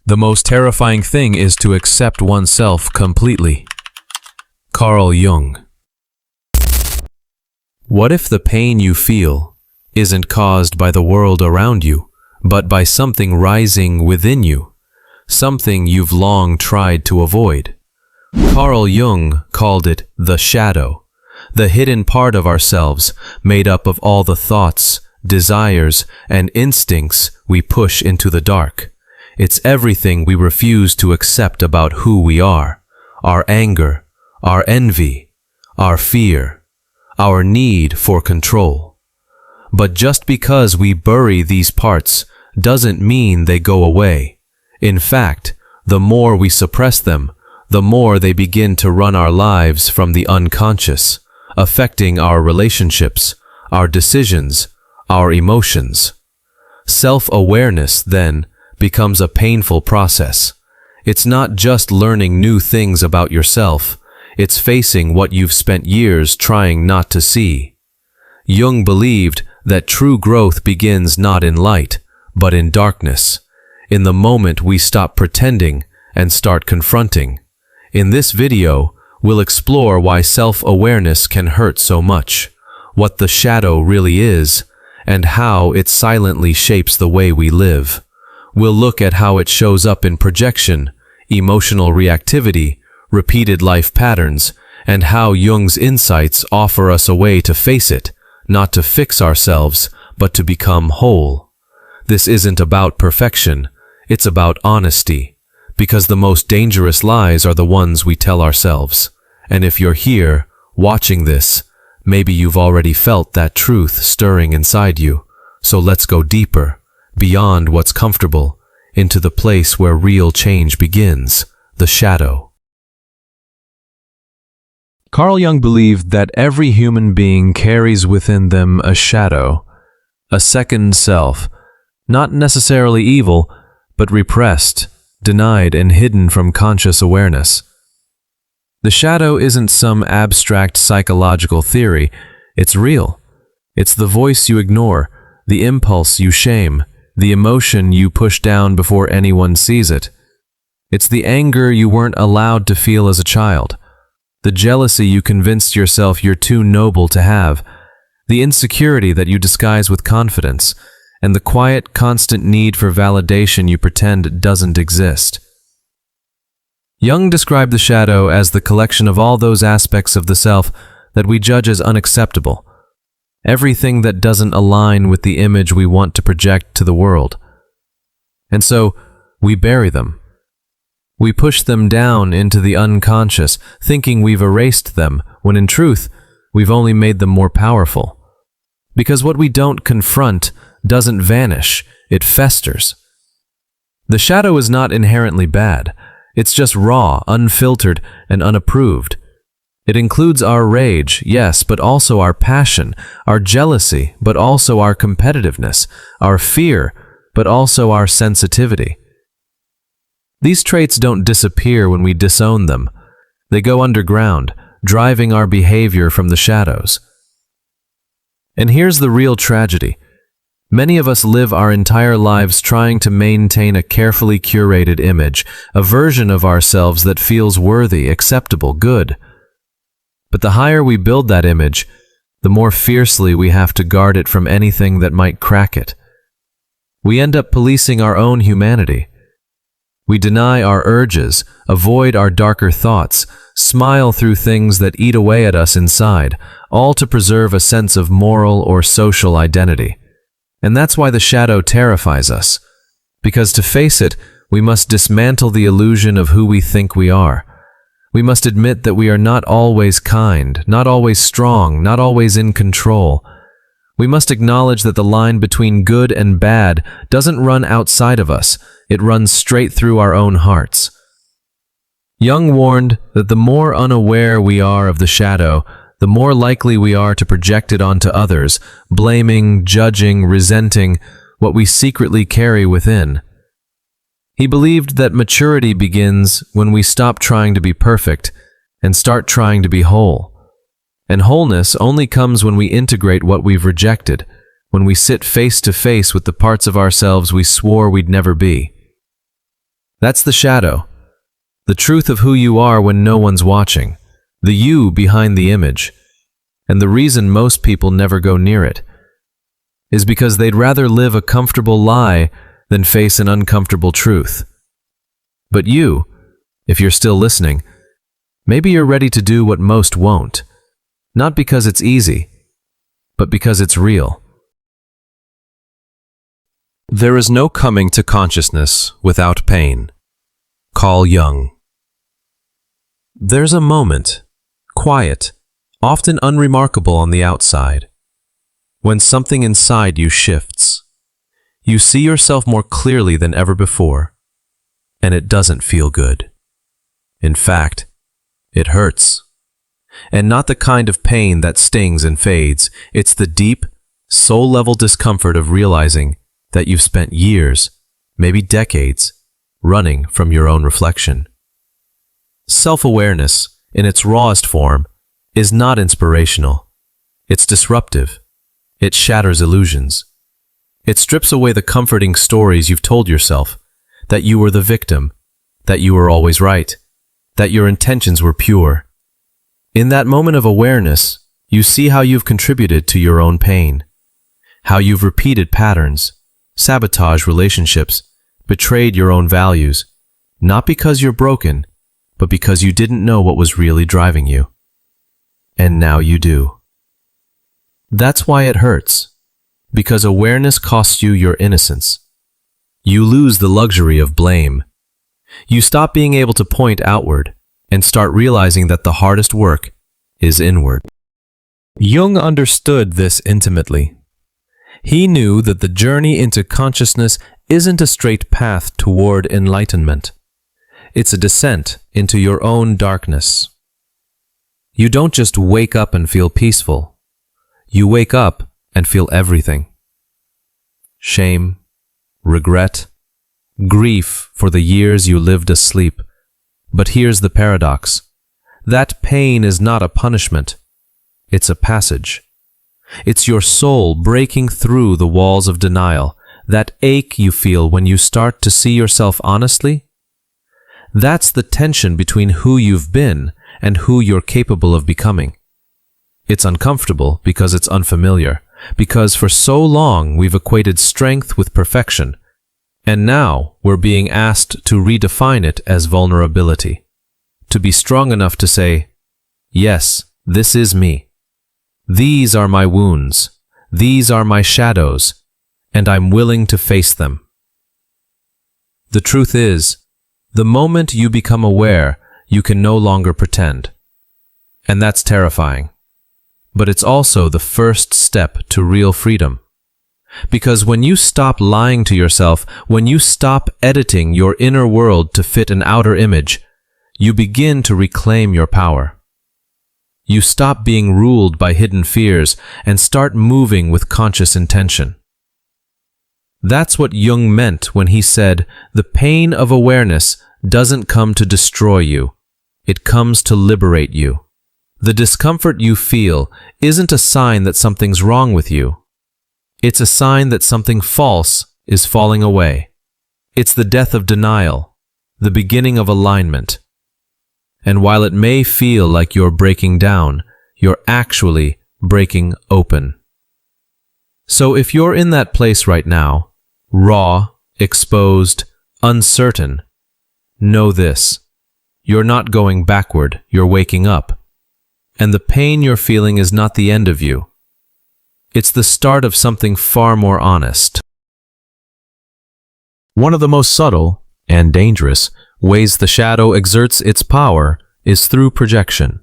The most terrifying thing is to accept oneself completely. Carl Jung. What if the pain you feel isn't caused by the world around you, but by something rising within you, something you've long tried to avoid? Carl Jung called it the shadow, the hidden part of ourselves made up of all the thoughts, desires, and instincts we push into the dark. It's everything we refuse to accept about who we are, our anger, our envy, our fear, our need for control. But just because we bury these parts doesn't mean they go away. In fact, the more we suppress them, the more they begin to run our lives from the unconscious, affecting our relationships, our decisions, our emotions. Self-awareness, then, becomes a painful process. It's not just learning new things about yourself, it's facing what you've spent years trying not to see. Jung believed that true growth begins not in light, but in darkness, in the moment we stop pretending and start confronting. In this video, we'll explore why self-awareness can hurt so much, what the shadow really is, and how it silently shapes the way we live. We'll look at how it shows up in projection, emotional reactivity, repeated life patterns, and how Jung's insights offer us a way to face it, not to fix ourselves, but to become whole. This isn't about perfection, it's about honesty, because the most dangerous lies are the ones we tell ourselves. And if you're here, watching this, maybe you've already felt that truth stirring inside you. So let's go deeper, beyond what's comfortable, into the place where real change begins, the shadow. Carl Jung believed that every human being carries within them a shadow, a second self, not necessarily evil, but repressed, denied, and hidden from conscious awareness. The shadow isn't some abstract psychological theory, it's real. It's the voice you ignore, the impulse you shame, the emotion you push down before anyone sees it. It's the anger you weren't allowed to feel as a child, the jealousy you convinced yourself you're too noble to have, the insecurity that you disguise with confidence, and the quiet, constant need for validation you pretend doesn't exist. Jung described the shadow as the collection of all those aspects of the self that we judge as unacceptable, everything that doesn't align with the image we want to project to the world. And so, we bury them. We push them down into the unconscious, thinking we've erased them, when in truth, we've only made them more powerful. Because what we don't confront doesn't vanish, it festers. The shadow is not inherently bad. It's just raw, unfiltered, and unapproved. It includes our rage, yes, but also our passion, our jealousy, but also our competitiveness, our fear, but also our sensitivity. These traits don't disappear when we disown them. They go underground, driving our behavior from the shadows. And here's the real tragedy. Many of us live our entire lives trying to maintain a carefully curated image, a version of ourselves that feels worthy, acceptable, good. But the higher we build that image, the more fiercely we have to guard it from anything that might crack it. We end up policing our own humanity. We deny our urges, avoid our darker thoughts, smile through things that eat away at us inside, all to preserve a sense of moral or social identity. And that's why the shadow terrifies us. Because to face it, we must dismantle the illusion of who we think we are. We must admit that we are not always kind, not always strong, not always in control. We must acknowledge that the line between good and bad doesn't run outside of us, it runs straight through our own hearts. Jung warned that the more unaware we are of the shadow, the more likely we are to project it onto others, blaming, judging, resenting what we secretly carry within. He believed that maturity begins when we stop trying to be perfect and start trying to be whole. And wholeness only comes when we integrate what we've rejected, when we sit face to face with the parts of ourselves we swore we'd never be. That's the shadow. The truth of who you are when no one's watching. The you behind the image. And the reason most people never go near it is because they'd rather live a comfortable lie than face an uncomfortable truth. But you, if you're still listening, maybe you're ready to do what most won't. Not because it's easy, but because it's real. There is no coming to consciousness without pain. Carl Jung. There's a moment, quiet, often unremarkable on the outside, when something inside you shifts. You see yourself more clearly than ever before, and it doesn't feel good. In fact, it hurts. And not the kind of pain that stings and fades. It's the deep, soul-level discomfort of realizing that you've spent years, maybe decades, running from your own reflection. Self-awareness, in its rawest form, is not inspirational. It's disruptive. It shatters illusions. It strips away the comforting stories you've told yourself, that you were the victim, that you were always right, that your intentions were pure. In that moment of awareness, you see how you've contributed to your own pain, how you've repeated patterns, sabotaged relationships, betrayed your own values, not because you're broken, but because you didn't know what was really driving you. And now you do. That's why it hurts, because awareness costs you your innocence. You lose the luxury of blame. You stop being able to point outward and start realizing that the hardest work is inward. Jung understood this intimately. He knew that the journey into consciousness isn't a straight path toward enlightenment. It's a descent into your own darkness. You don't just wake up and feel peaceful. You wake up and feel everything. Shame, regret, grief for the years you lived asleep. But here's the paradox. That pain is not a punishment. It's a passage. It's your soul breaking through the walls of denial, that ache you feel when you start to see yourself honestly. That's the tension between who you've been and who you're capable of becoming. It's uncomfortable because it's unfamiliar, because for so long we've equated strength with perfection, and now we're being asked to redefine it as vulnerability, to be strong enough to say, yes, this is me. These are my wounds, these are my shadows, and I'm willing to face them. The truth is, the moment you become aware, you can no longer pretend. And that's terrifying. But it's also the first step to real freedom. Because when you stop lying to yourself, when you stop editing your inner world to fit an outer image, you begin to reclaim your power. You stop being ruled by hidden fears and start moving with conscious intention. That's what Jung meant when he said, the pain of awareness doesn't come to destroy you. It comes to liberate you. The discomfort you feel isn't a sign that something's wrong with you. It's a sign that something false is falling away. It's the death of denial, the beginning of alignment. And while it may feel like you're breaking down, you're actually breaking open. So if you're in that place right now, raw, exposed, uncertain, know this. You're not going backward, you're waking up. And the pain you're feeling is not the end of you. It's the start of something far more honest. One of the most subtle and dangerous ways the shadow exerts its power is through projection.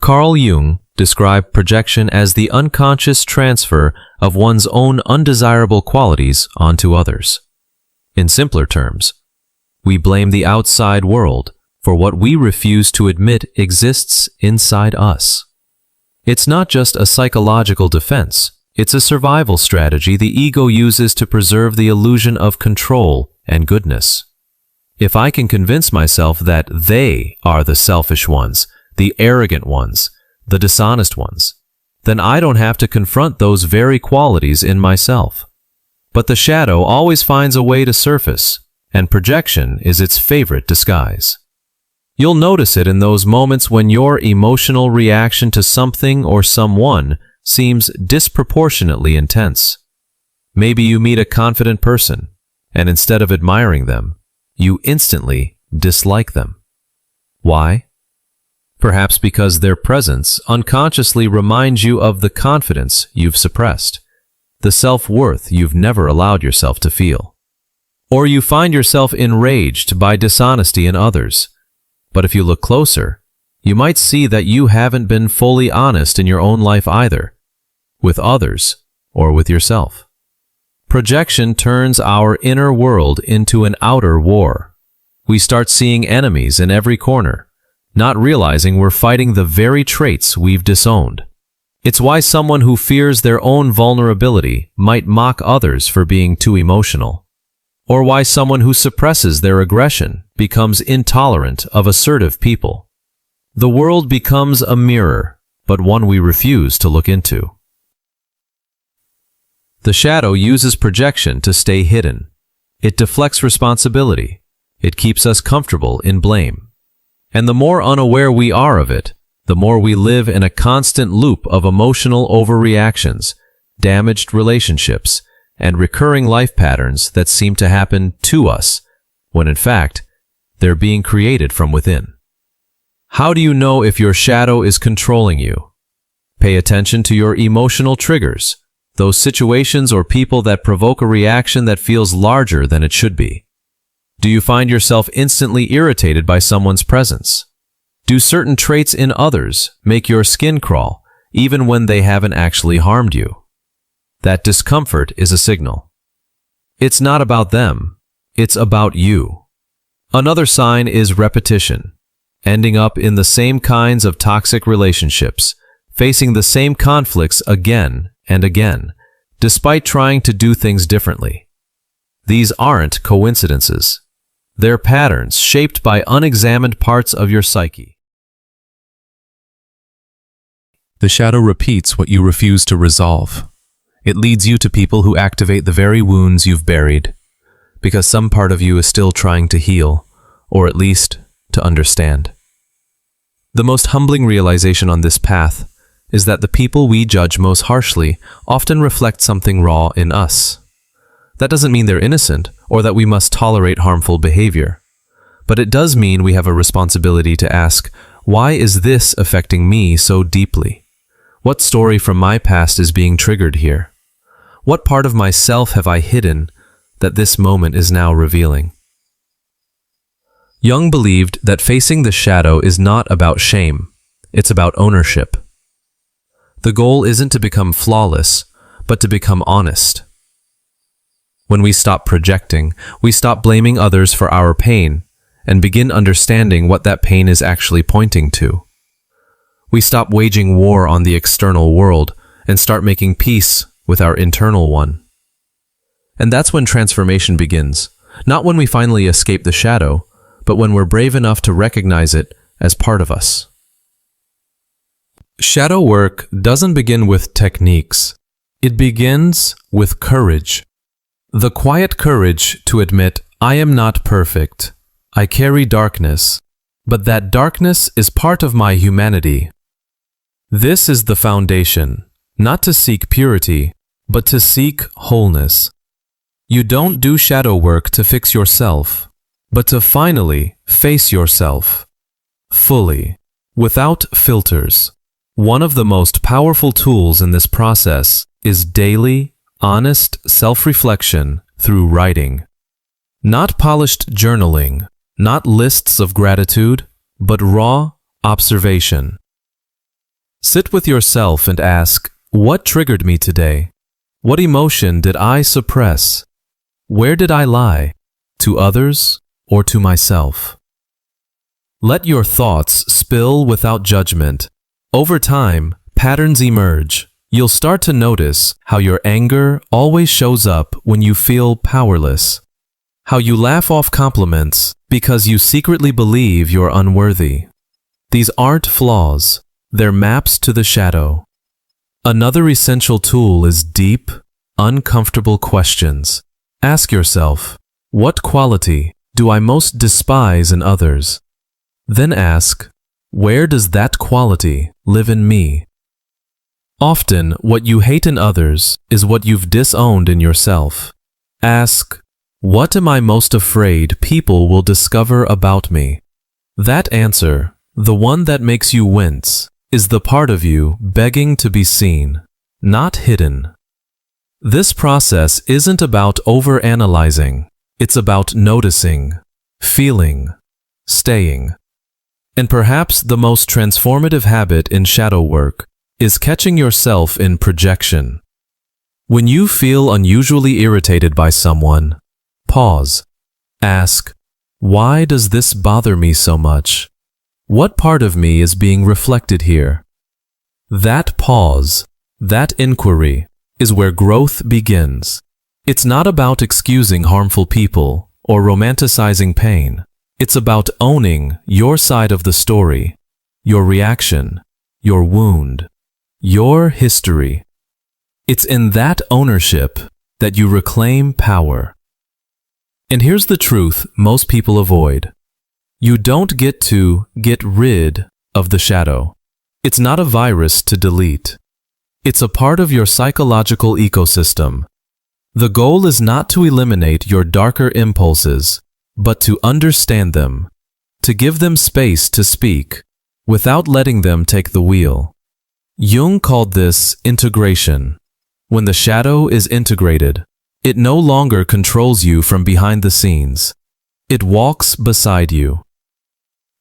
Carl Jung described projection as the unconscious transfer of one's own undesirable qualities onto others. In simpler terms, we blame the outside world for what we refuse to admit exists inside us. It's not just a psychological defense, it's a survival strategy the ego uses to preserve the illusion of control and goodness. If I can convince myself that they are the selfish ones, the arrogant ones, the dishonest ones, then I don't have to confront those very qualities in myself. But the shadow always finds a way to surface, and projection is its favorite disguise. You'll notice it in those moments when your emotional reaction to something or someone seems disproportionately intense. Maybe you meet a confident person, and instead of admiring them, you instantly dislike them. Why? Perhaps because their presence unconsciously reminds you of the confidence you've suppressed, the self-worth you've never allowed yourself to feel. Or you find yourself enraged by dishonesty in others. But if you look closer, you might see that you haven't been fully honest in your own life either, with others or with yourself. Projection turns our inner world into an outer war. We start seeing enemies in every corner, not realizing we're fighting the very traits we've disowned. It's why someone who fears their own vulnerability might mock others for being too emotional, or why someone who suppresses their aggression becomes intolerant of assertive people. The world becomes a mirror, but one we refuse to look into. The shadow uses projection to stay hidden. It deflects responsibility. It keeps us comfortable in blame. And the more unaware we are of it, the more we live in a constant loop of emotional overreactions, damaged relationships, and recurring life patterns that seem to happen to us, when in fact, they're being created from within. How do you know if your shadow is controlling you? Pay attention to your emotional triggers, those situations or people that provoke a reaction that feels larger than it should be. Do you find yourself instantly irritated by someone's presence? Do certain traits in others make your skin crawl, even when they haven't actually harmed you? That discomfort is a signal. It's not about them, it's about you. Another sign is repetition, ending up in the same kinds of toxic relationships, facing the same conflicts again and again, despite trying to do things differently. These aren't coincidences. They're patterns shaped by unexamined parts of your psyche. The shadow repeats what you refuse to resolve. It leads you to people who activate the very wounds you've buried, because some part of you is still trying to heal, or at least to understand. The most humbling realization on this path is that the people we judge most harshly often reflect something raw in us. That doesn't mean they're innocent or that we must tolerate harmful behavior. But it does mean we have a responsibility to ask, why is this affecting me so deeply? What story from my past is being triggered here? What part of myself have I hidden that this moment is now revealing? Jung believed that facing the shadow is not about shame, it's about ownership. The goal isn't to become flawless, but to become honest. When we stop projecting, we stop blaming others for our pain and begin understanding what that pain is actually pointing to. We stop waging war on the external world and start making peace with our internal one. And that's when transformation begins, not when we finally escape the shadow, but when we're brave enough to recognize it as part of us. Shadow work doesn't begin with techniques. It begins with courage. The quiet courage to admit, I am not perfect. I carry darkness, but that darkness is part of my humanity. This is the foundation, not to seek purity, but to seek wholeness. You don't do shadow work to fix yourself, but to finally face yourself, fully, without filters. One of the most powerful tools in this process is daily, honest self-reflection through writing. Not polished journaling, not lists of gratitude, but raw observation. Sit with yourself and ask, what triggered me today? What emotion did I suppress? Where did I lie? To others or to myself? Let your thoughts spill without judgment. Over time, patterns emerge. You'll start to notice how your anger always shows up when you feel powerless. How you laugh off compliments because you secretly believe you're unworthy. These aren't flaws, they're maps to the shadow. Another essential tool is deep, uncomfortable questions. Ask yourself, what quality do I most despise in others? Then ask, where does that quality live in me? Often, what you hate in others is what you've disowned in yourself. Ask, what am I most afraid people will discover about me? That answer, the one that makes you wince, is the part of you begging to be seen, not hidden. This process isn't about overanalyzing. It's about noticing, feeling, staying. And perhaps the most transformative habit in shadow work is catching yourself in projection. When you feel unusually irritated by someone, pause. Ask, why does this bother me so much? What part of me is being reflected here? That pause, that inquiry, is where growth begins. It's not about excusing harmful people or romanticizing pain. It's about owning your side of the story, your reaction, your wound, your history. It's in that ownership that you reclaim power. And here's the truth most people avoid. You don't get to get rid of the shadow. It's not a virus to delete. It's a part of your psychological ecosystem. The goal is not to eliminate your darker impulses, but to understand them, to give them space to speak, without letting them take the wheel. Jung called this integration. When the shadow is integrated, it no longer controls you from behind the scenes. It walks beside you.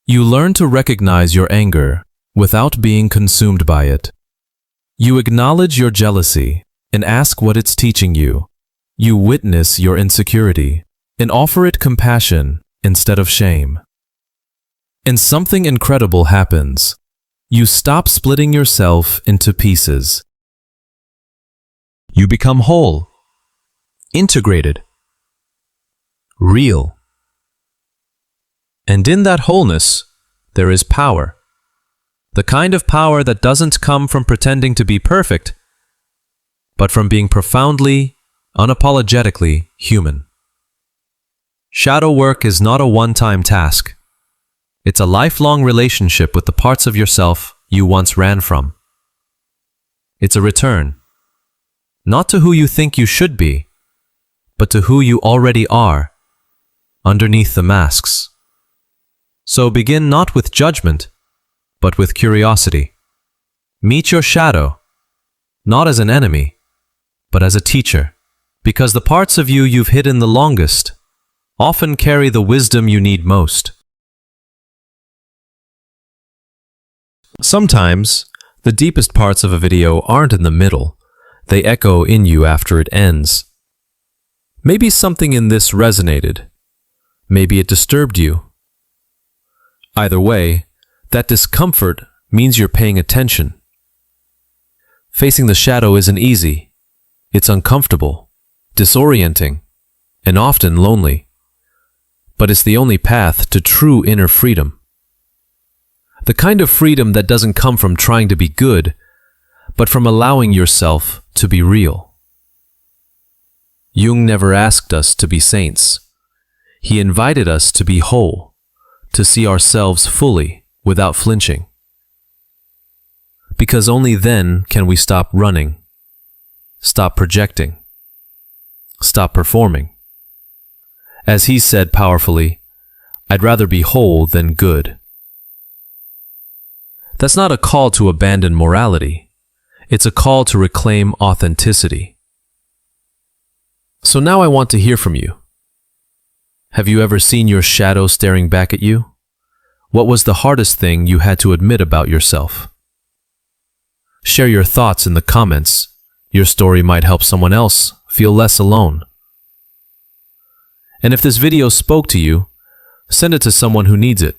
You learn to recognize your anger without being consumed by it. You acknowledge your jealousy and ask what it's teaching you. You witness your insecurity and offer it compassion instead of shame. And something incredible happens. You stop splitting yourself into pieces. You become whole, integrated, real. And in that wholeness, there is power. The kind of power that doesn't come from pretending to be perfect, but from being profoundly, unapologetically human. Shadow work is not a one-time task. It's a lifelong relationship with the parts of yourself you once ran from. It's a return, not to who you think you should be, but to who you already are, underneath the masks. So begin not with judgment, but with curiosity. Meet your shadow, not as an enemy, but as a teacher, because the parts of you you've hidden the longest often carry the wisdom you need most. Sometimes, the deepest parts of a video aren't in the middle. They echo in you after it ends. Maybe something in this resonated. Maybe it disturbed you. Either way, that discomfort means you're paying attention. Facing the shadow isn't easy. It's uncomfortable, disorienting, and often lonely. But it's the only path to true inner freedom. The kind of freedom that doesn't come from trying to be good, but from allowing yourself to be real. Jung never asked us to be saints. He invited us to be whole, to see ourselves fully without flinching. Because only then can we stop running, stop projecting, stop performing. As he said powerfully, I'd rather be whole than good. That's not a call to abandon morality. It's a call to reclaim authenticity. So now I want to hear from you. Have you ever seen your shadow staring back at you? What was the hardest thing you had to admit about yourself? Share your thoughts in the comments. Your story might help someone else feel less alone. And if this video spoke to you, send it to someone who needs it.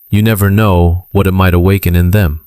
You never know what it might awaken in them.